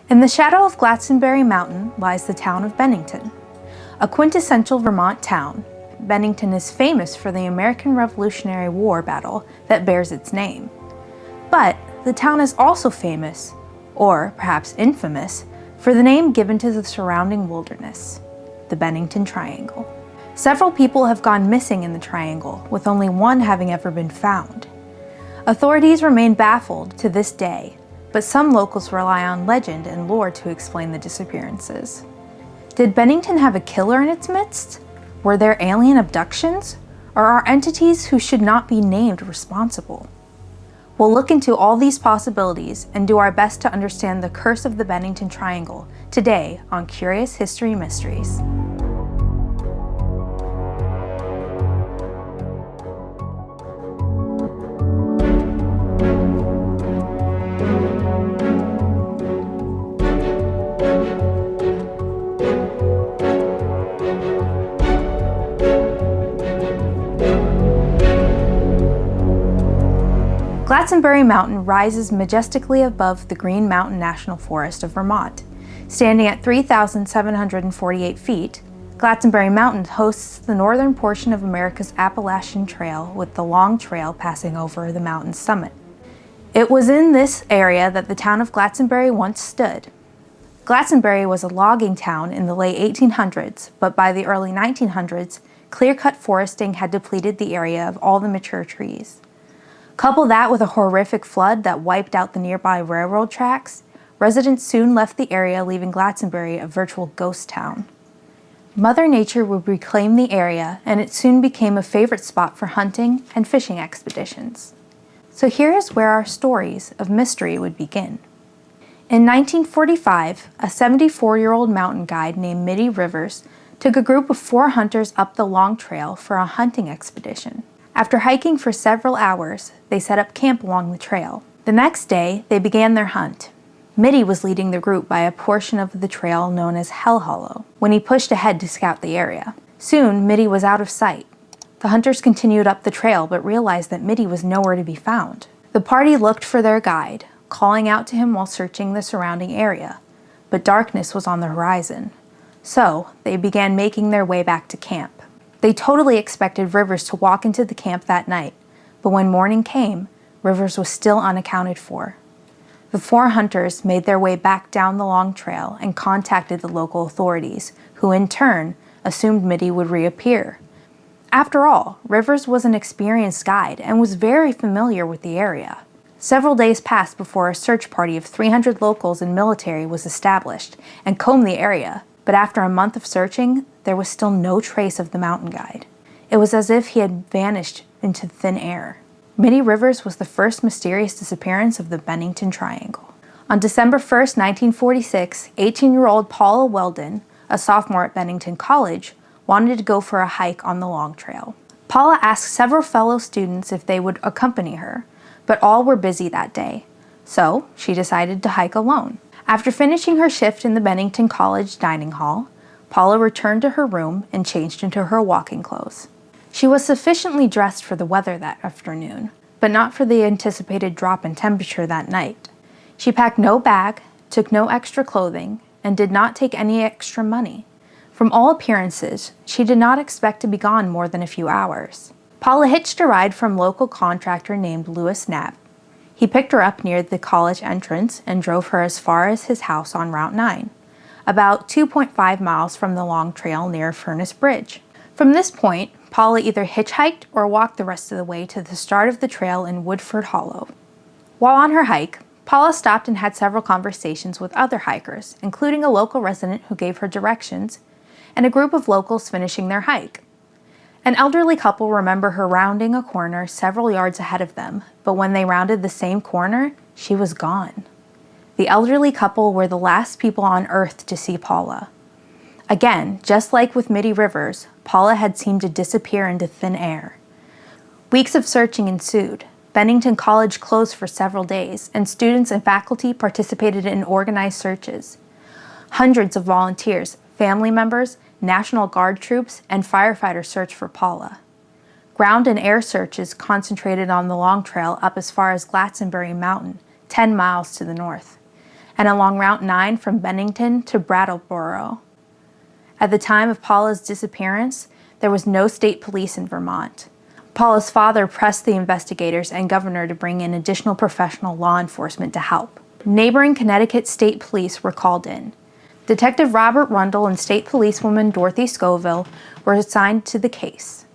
In the shadow of Glastonbury Mountain lies the town of Bennington. A quintessential Vermont town, Bennington is famous for the American Revolutionary War battle that bears its name. But the town is also famous, or perhaps infamous, for the name given to the surrounding wilderness, the Bennington Triangle. Several people have gone missing in the triangle, with only one having ever been found. Authorities remain baffled to this day, but some locals rely on legend and lore to explain the disappearances. Did Bennington have a killer in its midst? Were there alien abductions? Or are entities who should not be named responsible? We'll look into all these possibilities and do our best to understand the curse of the Bennington Triangle today on Curious History Mysteries. Glastonbury Mountain rises majestically above the Green Mountain National Forest of Vermont. Standing at 3,748 feet, Glastonbury Mountain hosts the northern portion of America's Appalachian Trail, with the Long Trail passing over the mountain's summit. It was in this area that the town of Glastonbury once stood. Glastonbury was a logging town in the late 1800s, but by the early 1900s, clear-cut foresting had depleted the area of all the mature trees. Couple that with a horrific flood that wiped out the nearby railroad tracks, residents soon left the area, leaving Glastonbury a virtual ghost town. Mother Nature would reclaim the area, and it soon became a favorite spot for hunting and fishing expeditions. So here is where our stories of mystery would begin. In 1945, a 74-year-old mountain guide named Mitty Rivers took a group of 4 hunters up the Long Trail for a hunting expedition. After hiking for several hours, they set up camp along the trail. The next day, they began their hunt. Mitty was leading the group by a portion of the trail known as Hell Hollow, when he pushed ahead to scout the area. Soon, Mitty was out of sight. The hunters continued up the trail, but realized that Mitty was nowhere to be found. The party looked for their guide, calling out to him while searching the surrounding area, but darkness was on the horizon. So, they began making their way back to camp. They totally expected Rivers to walk into the camp that night, but when morning came, Rivers was still unaccounted for. The 4 hunters made their way back down the Long Trail and contacted the local authorities, who in turn assumed Mitty would reappear. After all, Rivers was an experienced guide and was very familiar with the area. Several days passed before a search party of 300 locals and military was established and combed the area, but after a month of searching, there was still no trace of the mountain guide. It was as if he had vanished into thin air. Mitty Rivers was the first mysterious disappearance of the Bennington Triangle. On December 1st, 1946, 18-year-old Paula Weldon, a sophomore at Bennington College, wanted to go for a hike on the Long Trail. Paula asked several fellow students if they would accompany her, but all were busy that day, so she decided to hike alone. After finishing her shift in the Bennington College dining hall, Paula returned to her room and changed into her walking clothes. She was sufficiently dressed for the weather that afternoon, but not for the anticipated drop in temperature that night. She packed no bag, took no extra clothing, and did not take any extra money. From all appearances, she did not expect to be gone more than a few hours. Paula hitched a ride from local contractor named Louis Knapp. He picked her up near the college entrance and drove her as far as his house on Route 9, about 2.5 miles from the Long Trail near Furnace Bridge. From this point, Paula either hitchhiked or walked the rest of the way to the start of the trail in Woodford Hollow. While on her hike, Paula stopped and had several conversations with other hikers, including a local resident who gave her directions, and a group of locals finishing their hike. An elderly couple remember her rounding a corner several yards ahead of them, but when they rounded the same corner, she was gone. The elderly couple were the last people on Earth to see Paula. Again, just like with Mitty Rivers, Paula had seemed to disappear into thin air. Weeks of searching ensued. Bennington College closed for several days, and students and faculty participated in organized searches. Hundreds of volunteers, family members, National Guard troops, and firefighters searched for Paula. Ground and air searches concentrated on the Long Trail up as far as Glastonbury Mountain, 10 miles to the north. and along Route 9 from Bennington to Brattleboro. At the time of Paula's disappearance, there was no state police in Vermont. Paula's father pressed the investigators and governor to bring in additional professional law enforcement to help. Neighboring Connecticut State Police were called in. Detective Robert Rundle and state policewoman Dorothy Scoville were assigned to the case.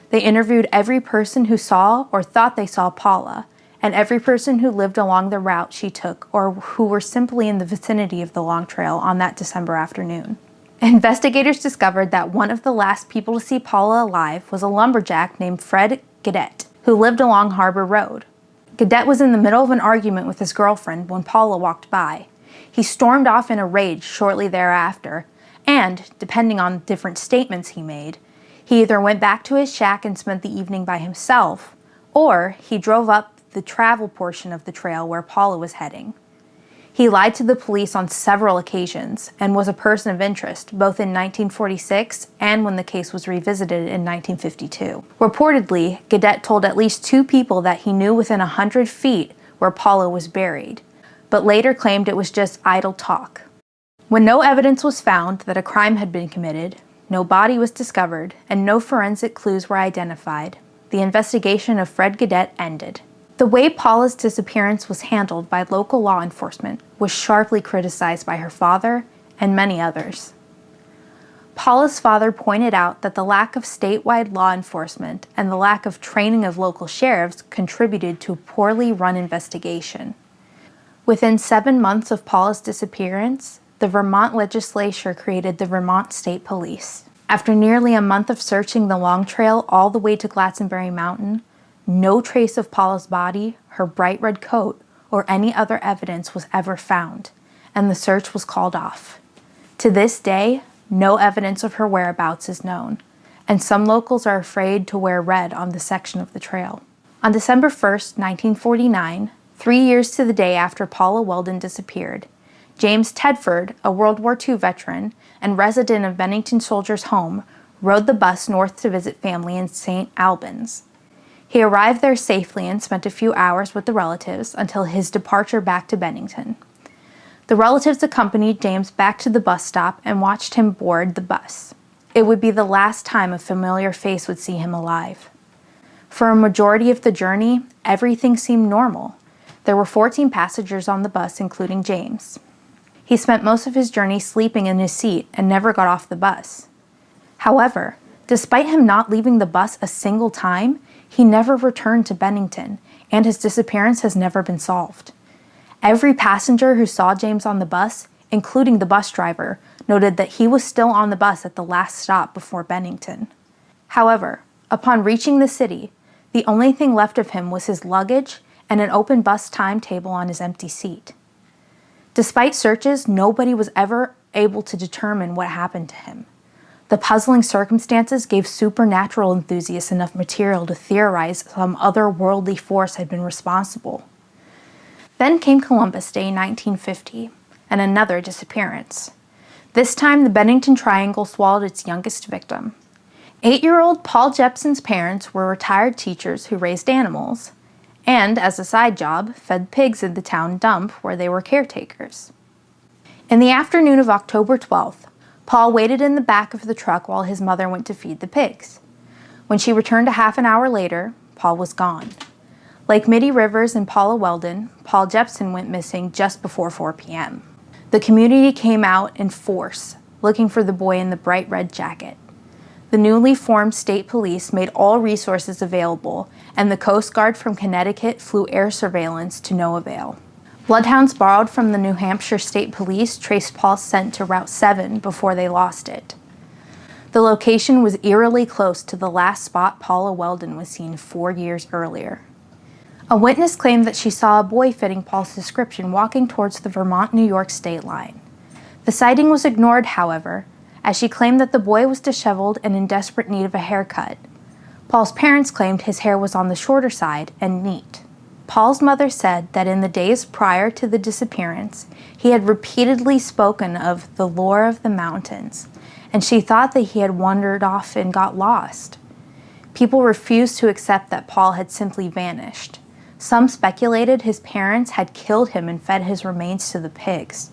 They interviewed every person who saw or thought they saw Paula, and every person who lived along the route she took or who were simply in the vicinity of the Long Trail on that December afternoon. Investigators discovered that one of the last people to see Paula alive was a lumberjack named Fred Cadet, who lived along Harbor Road. Cadet was in the middle of an argument with his girlfriend when Paula walked by. He stormed off in a rage shortly thereafter, and, depending on different statements he made, he either went back to his shack and spent the evening by himself, or he drove up the travel portion of the trail where Paula was heading. He lied to the police on several occasions and was a person of interest, both in 1946 and when the case was revisited in 1952. Reportedly, Cadet told at least 2 people that he knew within 100 feet where Paula was buried, but later claimed it was just idle talk. When no evidence was found that a crime had been committed, no body was discovered, and no forensic clues were identified, the investigation of Fred Cadet ended. The way Paula's disappearance was handled by local law enforcement was sharply criticized by her father and many others. Paula's father pointed out that the lack of statewide law enforcement and the lack of training of local sheriffs contributed to a poorly run investigation. Within 7 months of Paula's disappearance, the Vermont legislature created the Vermont State Police. After nearly a month of searching the Long Trail all the way to Glastenbury Mountain, no trace of Paula's body, her bright red coat, or any other evidence was ever found, and the search was called off. To this day, no evidence of her whereabouts is known, and some locals are afraid to wear red on this section of the trail. On December 1st, 1949, 3 years to the day after Paula Weldon disappeared, James Tedford, a World War II veteran and resident of Bennington Soldiers' Home, rode the bus north to visit family in St. Albans. He arrived there safely and spent a few hours with the relatives until his departure back to Bennington. The relatives accompanied James back to the bus stop and watched him board the bus. It would be the last time a familiar face would see him alive. For a majority of the journey, everything seemed normal. There were 14 passengers on the bus, including James. He spent most of his journey sleeping in his seat and never got off the bus. However, despite him not leaving the bus a single time, he never returned to Bennington, and his disappearance has never been solved. Every passenger who saw James on the bus, including the bus driver, noted that he was still on the bus at the last stop before Bennington. However, upon reaching the city, the only thing left of him was his luggage and an open bus timetable on his empty seat. Despite searches, nobody was ever able to determine what happened to him. The puzzling circumstances gave supernatural enthusiasts enough material to theorize some otherworldly force had been responsible. Then came Columbus Day 1950, and another disappearance. This time, the Bennington Triangle swallowed its youngest victim. 8-year-old Paul Jepson's parents were retired teachers who raised animals, and, as a side job, fed pigs in the town dump where they were caretakers. In the afternoon of October 12th, Paul waited in the back of the truck while his mother went to feed the pigs. When she returned a half an hour later, Paul was gone. Like Mitty Rivers and Paula Weldon, Paul Jepson went missing just before 4 p.m. The community came out in force, looking for the boy in the bright red jacket. The newly formed state police made all resources available, and the Coast Guard from Connecticut flew air surveillance to no avail. Bloodhounds borrowed from the New Hampshire State Police traced Paul's scent to Route 7 before they lost it. The location was eerily close to the last spot Paula Weldon was seen 4 years earlier. A witness claimed that she saw a boy fitting Paul's description walking towards the Vermont-New York state line. The sighting was ignored, however, as she claimed that the boy was disheveled and in desperate need of a haircut. Paul's parents claimed his hair was on the shorter side and neat. Paul's mother said that in the days prior to the disappearance, he had repeatedly spoken of the lore of the mountains, and she thought that he had wandered off and got lost. People refused to accept that Paul had simply vanished, Some speculated his parents had killed him and fed his remains to the pigs.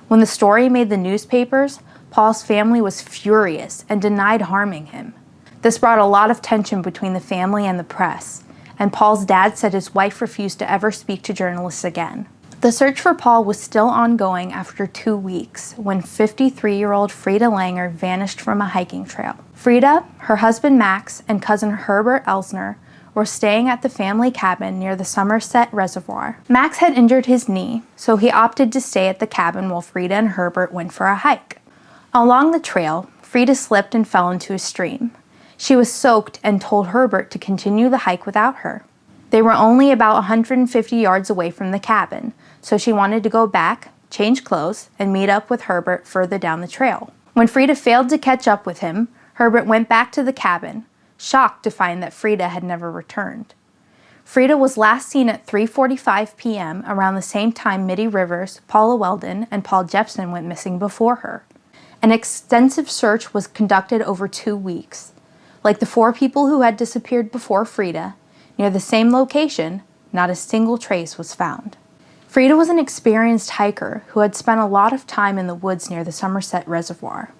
When the story made the newspapers, Paul's family was furious and denied harming him. This brought a lot of tension between the family and the press, and Paul's dad said his wife refused to ever speak to journalists again. The search for Paul was still ongoing after 2 weeks when 53-year-old Frida Langer vanished from a hiking trail. Frida, her husband Max, and cousin Herbert Elsner were staying at the family cabin near the Somerset Reservoir. Max had injured his knee, so he opted to stay at the cabin while Frida and Herbert went for a hike. Along the trail, Frida slipped and fell into a stream. She was soaked and told Herbert to continue the hike without her. They were only about 150 yards away from the cabin, so she wanted to go back, change clothes, and meet up with Herbert further down the trail. When Frida failed to catch up with him, Herbert went back to the cabin, shocked to find that Frida had never returned. Frida was last seen at 3:45 p.m. around the same time Mitty Rivers, Paula Weldon, and Paul Jepson went missing before her. An extensive search was conducted over 2 weeks. Like the 4 people who had disappeared before Frida, near the same location, not a single trace was found. Frida was an experienced hiker who had spent a lot of time in the woods near the Somerset Reservoir.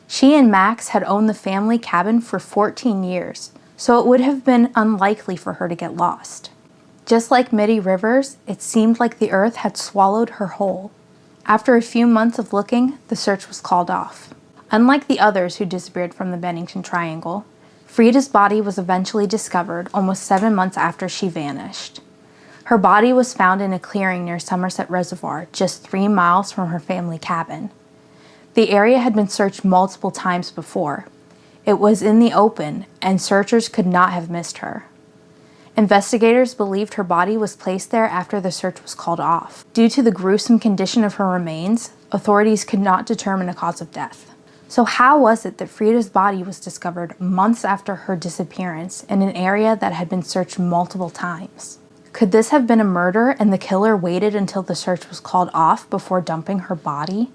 She and Max had owned the family cabin for 14 years, so it would have been unlikely for her to get lost. Just like Mitty Rivers, it seemed like the earth had swallowed her whole. After a few months of looking, the search was called off. Unlike the others who disappeared from the Bennington Triangle, Frida's body was eventually discovered almost 7 months after she vanished. Her body was found in a clearing near Somerset Reservoir, just 3 miles from her family cabin. The area had been searched multiple times before. It was in the open, and searchers could not have missed her. Investigators believed her body was placed there after the search was called off. Due to the gruesome condition of her remains, authorities could not determine a cause of death. So how was it that Frida's body was discovered months after her disappearance in an area that had been searched multiple times? Could this have been a murder and the killer waited until the search was called off before dumping her body?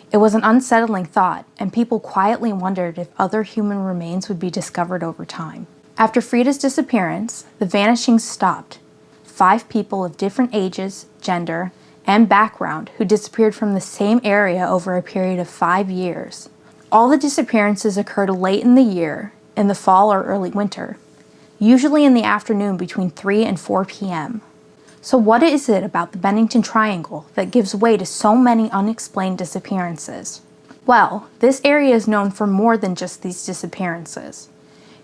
It was an unsettling thought, and people quietly wondered if other human remains would be discovered over time. After Frida's disappearance, the vanishings stopped. 5 people of different ages, gender, and background who disappeared from the same area over a period of 5 years. All the disappearances occurred late in the year, in the fall or early winter, usually in the afternoon between 3 and 4 p.m. So what is it about the Bennington Triangle that gives way to so many unexplained disappearances? Well, this area is known for more than just these disappearances.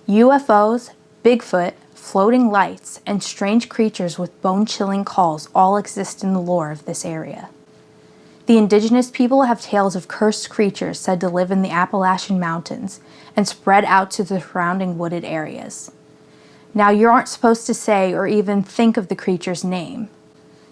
UFOs, Bigfoot, floating lights, and strange creatures with bone-chilling calls all exist in the lore of this area. The indigenous people have tales of cursed creatures said to live in the Appalachian Mountains and spread out to the surrounding wooded areas. Now, you aren't supposed to say or even think of the creature's name.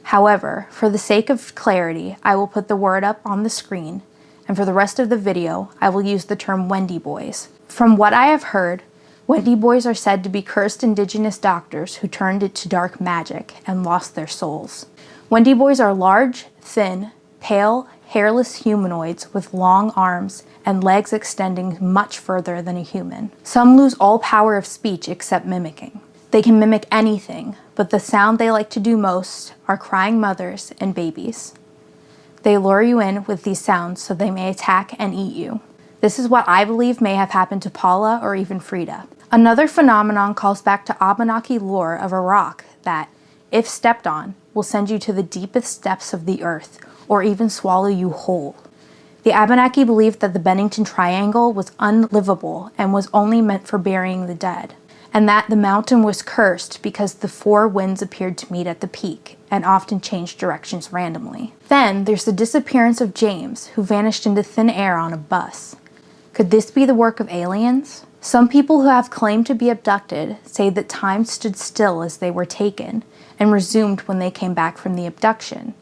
However, for the sake of clarity, I will put the word up on the screen, and for the rest of the video, I will use the term Wendy Boys. From what I have heard, Wendy Boys are said to be cursed indigenous doctors who turned it to dark magic and lost their souls. Wendy Boys are large, thin, pale, hairless humanoids with long arms and legs extending much further than a human. Some lose all power of speech except mimicking. They can mimic anything, but the sound they like to do most are crying mothers and babies. They lure you in with these sounds so they may attack and eat you. This is what I believe may have happened to Paula or even Frida. Another phenomenon calls back to Abenaki lore of a rock that, if stepped on, will send you to the deepest depths of the earth or even swallow you whole. The Abenaki believed that the Bennington Triangle was unlivable and was only meant for burying the dead, and that the mountain was cursed because the 4 winds appeared to meet at the peak and often changed directions randomly. Then there's the disappearance of James, who vanished into thin air on a bus. Could this be the work of aliens? Some people who have claimed to be abducted say that time stood still as they were taken and resumed when they came back from the abduction,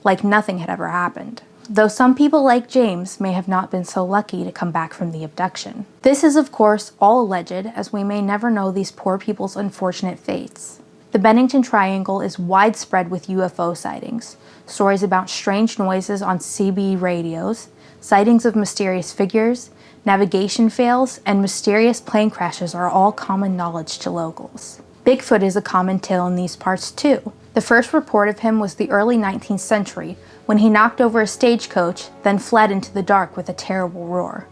like nothing had ever happened. Though some people like James may have not been so lucky to come back from the abduction. This is of course all alleged, as we may never know these poor people's unfortunate fates. The Bennington Triangle is widespread with UFO sightings, stories about strange noises on CB radios, sightings of mysterious figures, navigation fails, and mysterious plane crashes are all common knowledge to locals. Bigfoot is a common tale in these parts too. The first report of him was the early 19th century, when he knocked over a stagecoach, then fled into the dark with a terrible roar.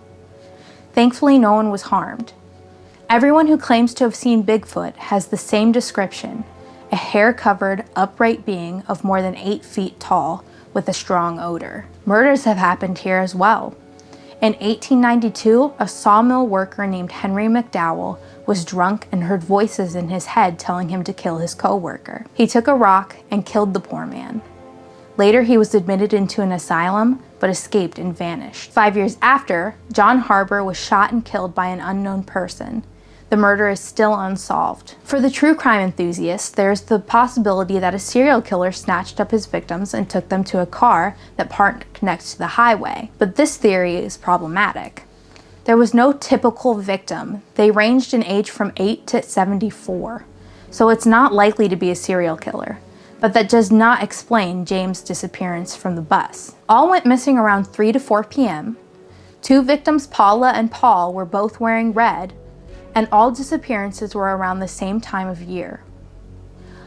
Thankfully, no one was harmed. Everyone who claims to have seen Bigfoot has the same description: a hair-covered, upright being of more than 8 feet tall with a strong odor. Murders have happened here as well. In 1892, a sawmill worker named Henry McDowell was drunk and heard voices in his head telling him to kill his co-worker. He took a rock and killed the poor man. Later, he was admitted into an asylum, but escaped and vanished. 5 years after, John Harbour was shot and killed by an unknown person. The murder is still unsolved. For the true crime enthusiasts, there's the possibility that a serial killer snatched up his victims and took them to a car that parked next to the highway. But this theory is problematic. There was no typical victim. They ranged in age from 8 to 74. So it's not likely to be a serial killer. But that does not explain James' disappearance from the bus. All went missing around 3 to 4 p.m. 2 victims, Paula and Paul, were both wearing red, and all disappearances were around the same time of year.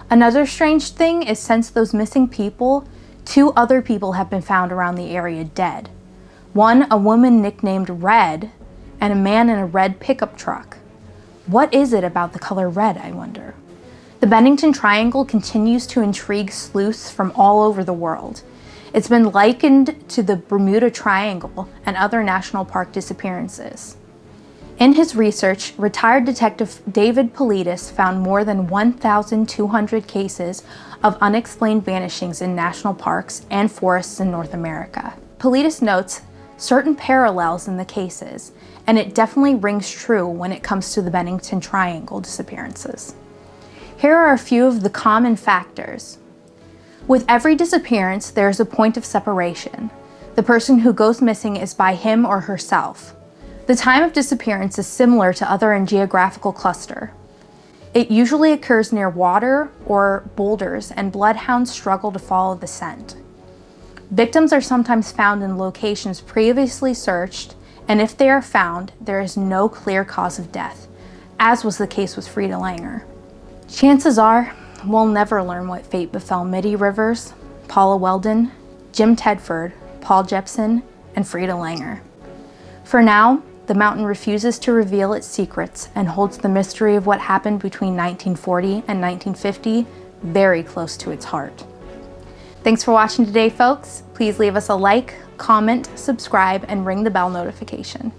Another strange thing is, since those missing people, 2 other people have been found around the area dead. One, a woman nicknamed Red, and a man in a red pickup truck. What is it about the color red, I wonder? The Bennington Triangle continues to intrigue sleuths from all over the world. It's been likened to the Bermuda Triangle and other national park disappearances. In his research, retired detective David Politis found more than 1,200 cases of unexplained vanishings in national parks and forests in North America. Politis notes certain parallels in the cases, and it definitely rings true when it comes to the Bennington Triangle disappearances. Here are a few of the common factors. With every disappearance, there is a point of separation. The person who goes missing is by him or herself. The time of disappearance is similar to other in geographical cluster. It usually occurs near water or boulders, and bloodhounds struggle to follow the scent. Victims are sometimes found in locations previously searched, and if they are found, there is no clear cause of death, as was the case with Frida Langer. Chances are, we'll never learn what fate befell Mitty Rivers, Paula Weldon, Jim Tedford, Paul Jepson, and Frida Langer. For now, the mountain refuses to reveal its secrets and holds the mystery of what happened between 1940 and 1950 very close to its heart. Thanks for watching today, folks. Please leave us a like, comment, subscribe, and ring the bell notification.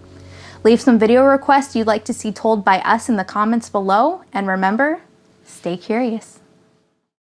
Leave some video requests you'd like to see told by us in the comments below, and remember, stay curious.